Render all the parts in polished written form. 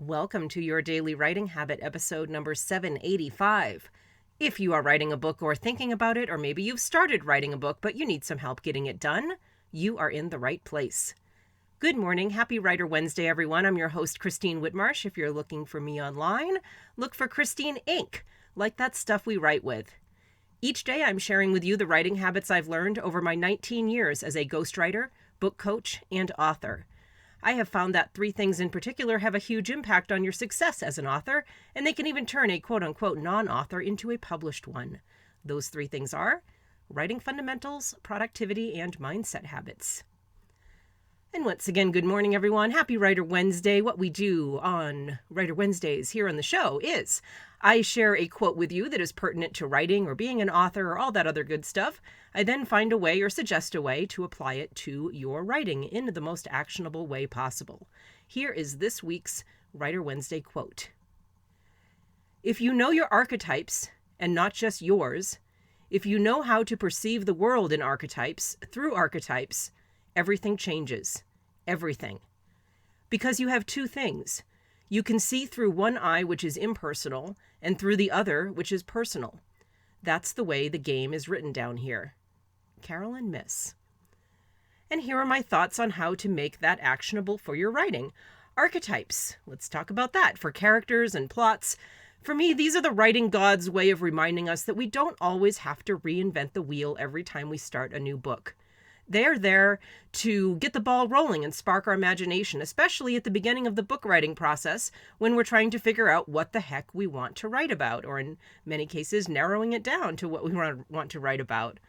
Welcome to your Daily Writing Habit, episode number 785. If you are writing a book or thinking about it, or maybe you've started writing a book but you need some help getting it done, you are in the right place. Good morning. Happy Writer Wednesday, everyone. I'm your host, Christine Whitmarsh. If you're looking for me online, look for Christine Inc., like that stuff we write with. Each day, I'm sharing with you the writing habits I've learned over my 19 years as a ghostwriter, book coach, and author. I have found that three things in particular have a huge impact on your success as an author, and they can even turn a quote-unquote non-author into a published one. Those three things are writing fundamentals, productivity, and mindset habits. And once again, good morning, everyone. Happy Writer Wednesday. What we do on Writer Wednesdays here on the show is I share a quote with you that is pertinent to writing or being an author or all that other good stuff. I then find a way or suggest a way to apply it to your writing in the most actionable way possible. Here is this week's Writer Wednesday quote. If you know your archetypes, and not just yours, if you know how to perceive the world in archetypes, through archetypes, everything changes. Everything. Because you have two things. You can see through one eye, which is impersonal, and through the other, which is personal. That's the way the game is written down here. Carolyn Myss. And here are my thoughts on how to make that actionable for your writing. Archetypes. Let's talk about that. For characters and plots, for me, these are the writing gods' way of reminding us that we don't always have to reinvent the wheel every time we start a new book. They're there to get the ball rolling and spark our imagination, especially at the beginning of the book writing process when we're trying to figure out what the heck we want to write about, or in many cases, narrowing it down to what we want to write about.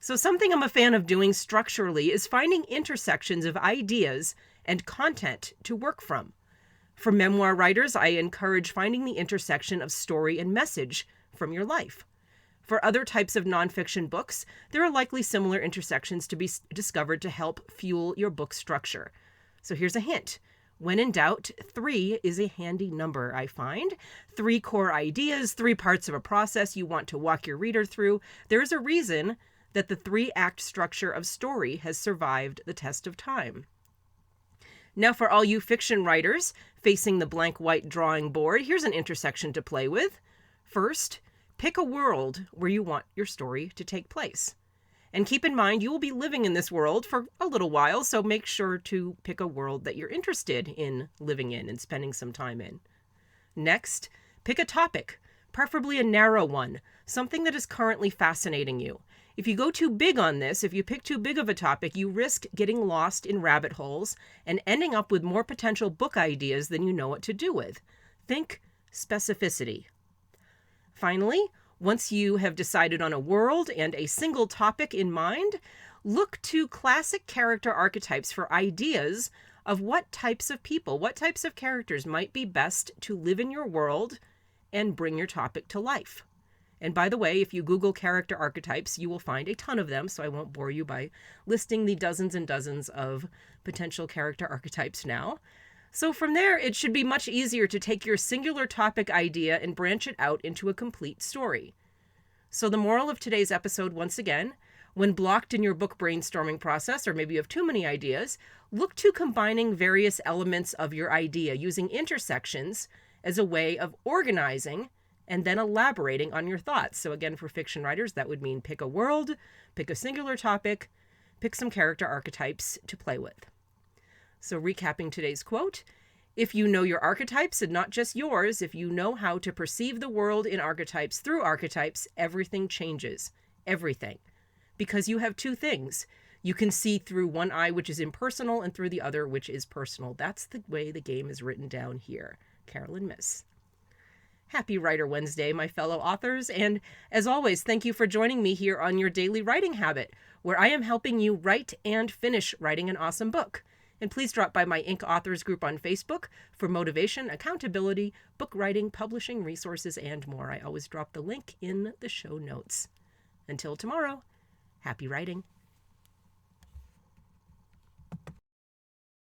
So something I'm a fan of doing structurally is finding intersections of ideas and content to work from. For memoir writers, I encourage finding the intersection of story and message from your life. For other types of nonfiction books, there are likely similar intersections to be discovered to help fuel your book structure. So here's a hint. When in doubt, 3 is a handy number, I find. 3 core ideas, 3 parts of a process you want to walk your reader through. There is a reason that the 3-act structure of story has survived the test of time. Now, for all you fiction writers facing the blank white drawing board, here's an intersection to play with. First, pick a world where you want your story to take place. And keep in mind, you will be living in this world for a little while, so make sure to pick a world that you're interested in living in and spending some time in. Next, pick a topic, preferably a narrow one, something that is currently fascinating you. If you go too big on this, if you pick too big of a topic, you risk getting lost in rabbit holes and ending up with more potential book ideas than you know what to do with. Think specificity. Finally, once you have decided on a world and a single topic in mind, look to classic character archetypes for ideas of what types of people, what types of characters might be best to live in your world and bring your topic to life. And by the way, if you Google character archetypes, you will find a ton of them, so I won't bore you by listing the dozens and dozens of potential character archetypes now. So from there, it should be much easier to take your singular topic idea and branch it out into a complete story. So the moral of today's episode, once again, when blocked in your book brainstorming process, or maybe you have too many ideas, look to combining various elements of your idea using intersections as a way of organizing and then elaborating on your thoughts. So again, for fiction writers, that would mean pick a world, pick a singular topic, pick some character archetypes to play with. So recapping today's quote, if you know your archetypes and not just yours, if you know how to perceive the world in archetypes through archetypes, everything changes. Everything. Because you have two things. You can see through one eye, which is impersonal, and through the other, which is personal. That's the way the game is written down here. Carolyn Myss. Happy Writer Wednesday, my fellow authors. And as always, thank you for joining me here on your Daily Writing Habit, where I am helping you write and finish writing an awesome book. And please drop by my Inc. Authors group on Facebook for motivation, accountability, book writing, publishing resources, and more. I always drop the link in the show notes. Until tomorrow, happy writing.